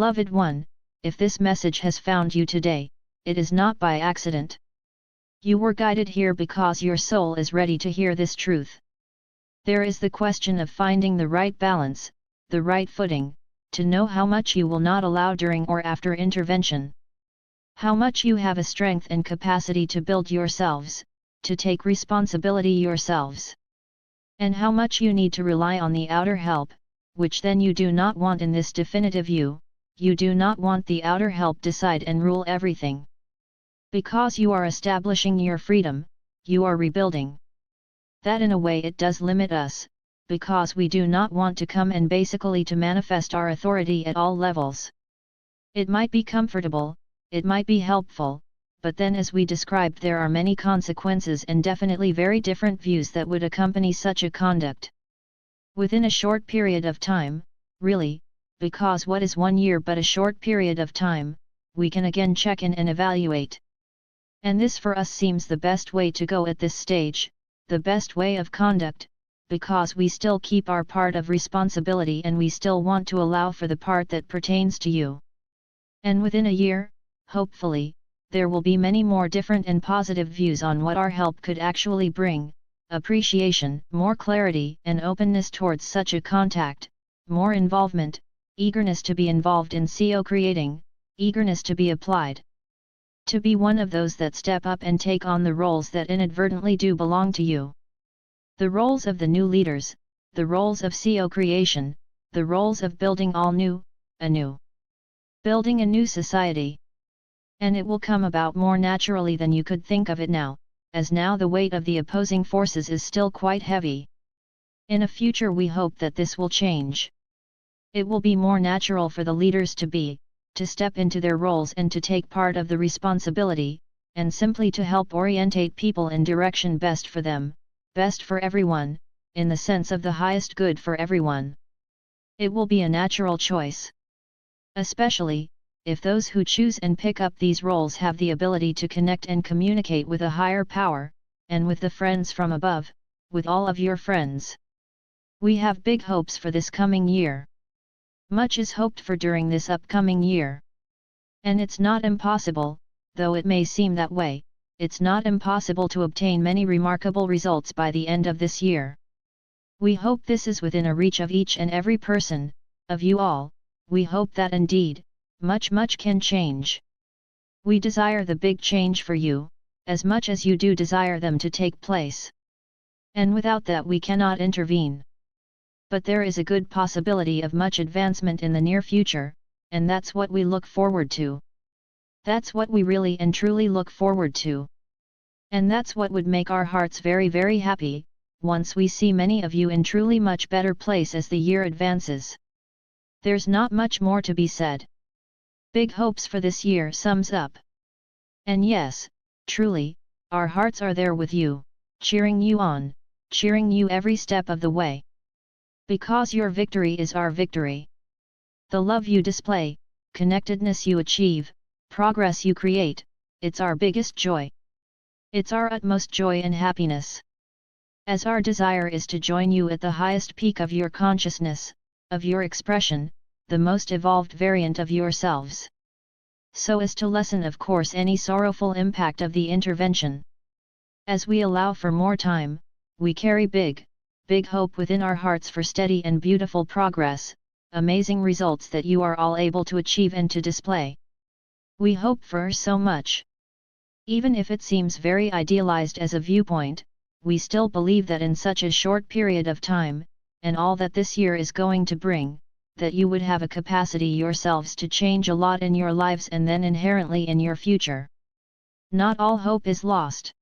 Beloved one, if this message has found you today, it is not by accident. You were guided here because your soul is ready to hear this truth. There is the question of finding the right balance, the right footing, to know how much you will not allow during or after intervention. How much you have a strength and capacity to build yourselves, to take responsibility yourselves. And how much you need to rely on the outer help, which then you do not want in this definitive you do not want the outer help decide and rule everything. Because you are establishing your freedom, you are rebuilding. That in a way it does limit us, because we do not want to come and basically to manifest our authority at all levels. It might be comfortable, it might be helpful, but then as we described there are many consequences and definitely very different views that would accompany such a conduct. Within a short period of time, really, because what is 1 year but a short period of time, we can again check in and evaluate. And this for us seems the best way to go at this stage, the best way of conduct, because we still keep our part of responsibility and we still want to allow for the part that pertains to you. And within a year, hopefully, there will be many more different and positive views on what our help could actually bring, appreciation, more clarity and openness towards such a contact, more involvement, eagerness to be involved in co-creating, eagerness to be applied. To be one of those that step up and take on the roles that inadvertently do belong to you. The roles of the new leaders, the roles of co-creation, the roles of building all new, anew. Building a new society. And it will come about more naturally than you could think of it now, as now the weight of the opposing forces is still quite heavy. In a future we hope that this will change. It will be more natural for the leaders to step into their roles and to take part of the responsibility, and simply to help orientate people in direction best for them, best for everyone, in the sense of the highest good for everyone. It will be a natural choice. Especially, if those who choose and pick up these roles have the ability to connect and communicate with a higher power, and with the friends from above, with all of your friends. We have big hopes for this coming year. Much is hoped for during this upcoming year. And it's not impossible, though it may seem that way, it's not impossible to obtain many remarkable results by the end of this year. We hope this is within a reach of each and every person, of you all. We hope that indeed, much can change. We desire the big change for you, as much as you do desire them to take place. And without that we cannot intervene. But there is a good possibility of much advancement in the near future, and that's what we look forward to. That's what we really and truly look forward to. And that's what would make our hearts very happy, once we see many of you in truly much better place as the year advances. There's not much more to be said. Big hopes for this year sums up. And yes, truly, our hearts are there with you, cheering you on, cheering you every step of the way. Because your victory is our victory. The love you display, connectedness you achieve, progress you create, it's our biggest joy. It's our utmost joy and happiness. As our desire is to join you at the highest peak of your consciousness, of your expression, the most evolved variant of yourselves. So as to lessen of course any sorrowful impact of the intervention. As we allow for more time, we carry big hope within our hearts for steady and beautiful progress, amazing results that you are all able to achieve and to display. We hope for so much. Even if it seems very idealized as a viewpoint, we still believe that in such a short period of time, and all that this year is going to bring, that you would have a capacity yourselves to change a lot in your lives and then inherently in your future. Not all hope is lost.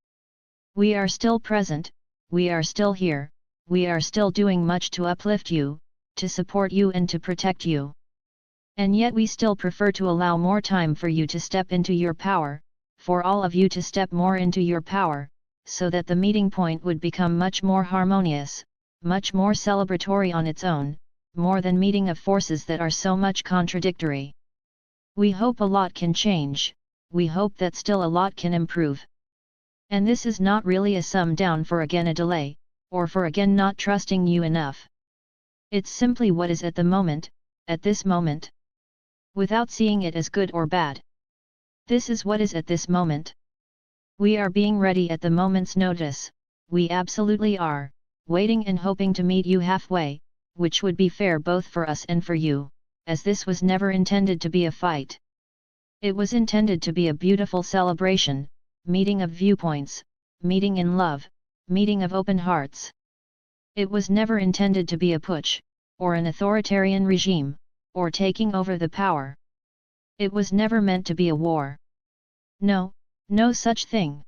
We are still present, we are still here, we are still doing much to uplift you, to support you and to protect you. And yet we still prefer to allow more time for you to step into your power, for all of you to step more into your power, so that the meeting point would become much more harmonious, much more celebratory on its own, more than meeting of forces that are so much contradictory. We hope a lot can change, we hope that still a lot can improve. And this is not really a sum down for again a delay, or for again not trusting you enough. It's simply what is at the moment, at this moment. without seeing it as good or bad. This is what is at this moment. We are being ready at the moment's notice, we absolutely are, waiting and hoping to meet you halfway, which would be fair both for us and for you, as this was never intended to be a fight. It was intended to be a beautiful celebration, meeting of viewpoints, meeting in love, meeting of open hearts. It was never intended to be a putsch, or an authoritarian regime, or taking over the power. It was never meant to be a war. No, no such thing.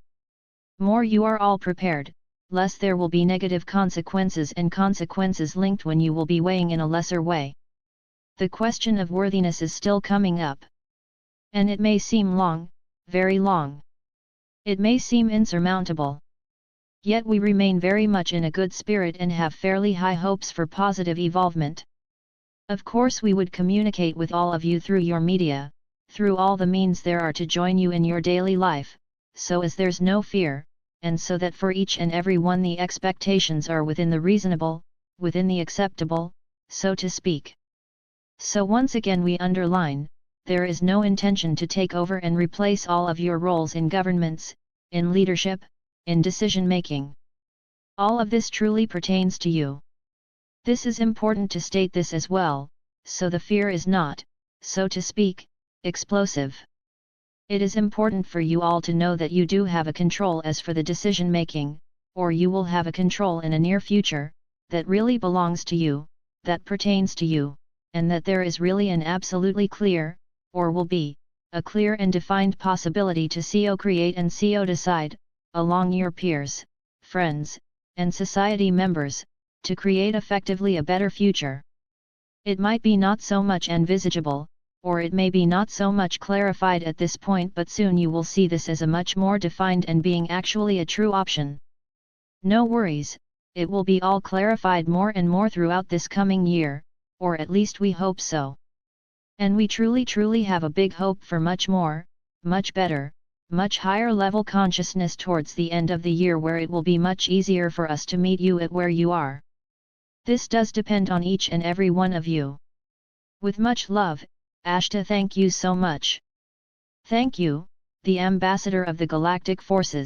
More you are all prepared, less there will be negative consequences and consequences linked when you will be weighing in a lesser way. The question of worthiness is still coming up. And it may seem long, very long. It may seem insurmountable. Yet we remain very much in a good spirit and have fairly high hopes for positive evolvement. Of course we would communicate with all of you through your media, through all the means there are to join you in your daily life, so as there's no fear, and so that for each and every one the expectations are within the reasonable, within the acceptable, so to speak. So once again we underline, there is no intention to take over and replace all of your roles in governments, in leadership, in decision-making. All of this truly pertains to you. This is important to state this as well, so the fear is not, so to speak, explosive. It is important for you all to know that you do have a control as for the decision-making, or you will have a control in a near future, that really belongs to you, that pertains to you, and that there is really an absolutely clear, or will be, a clear and defined possibility to co-create and co-decide, along your peers, friends, and society members, to create effectively a better future. It might be not so much envisageable, or it may be not so much clarified at this point, but soon you will see this as a much more defined and being actually a true option. No worries, it will be all clarified more and more throughout this coming year, or at least we hope so. And we truly have a big hope for much more, much better, much higher level consciousness towards the end of the year, where it will be much easier for us to meet you at where you are. This does depend on each and every one of you. With much love, Ashtar. Thank you so much. Thank you, the Ambassador of the Galactic Forces.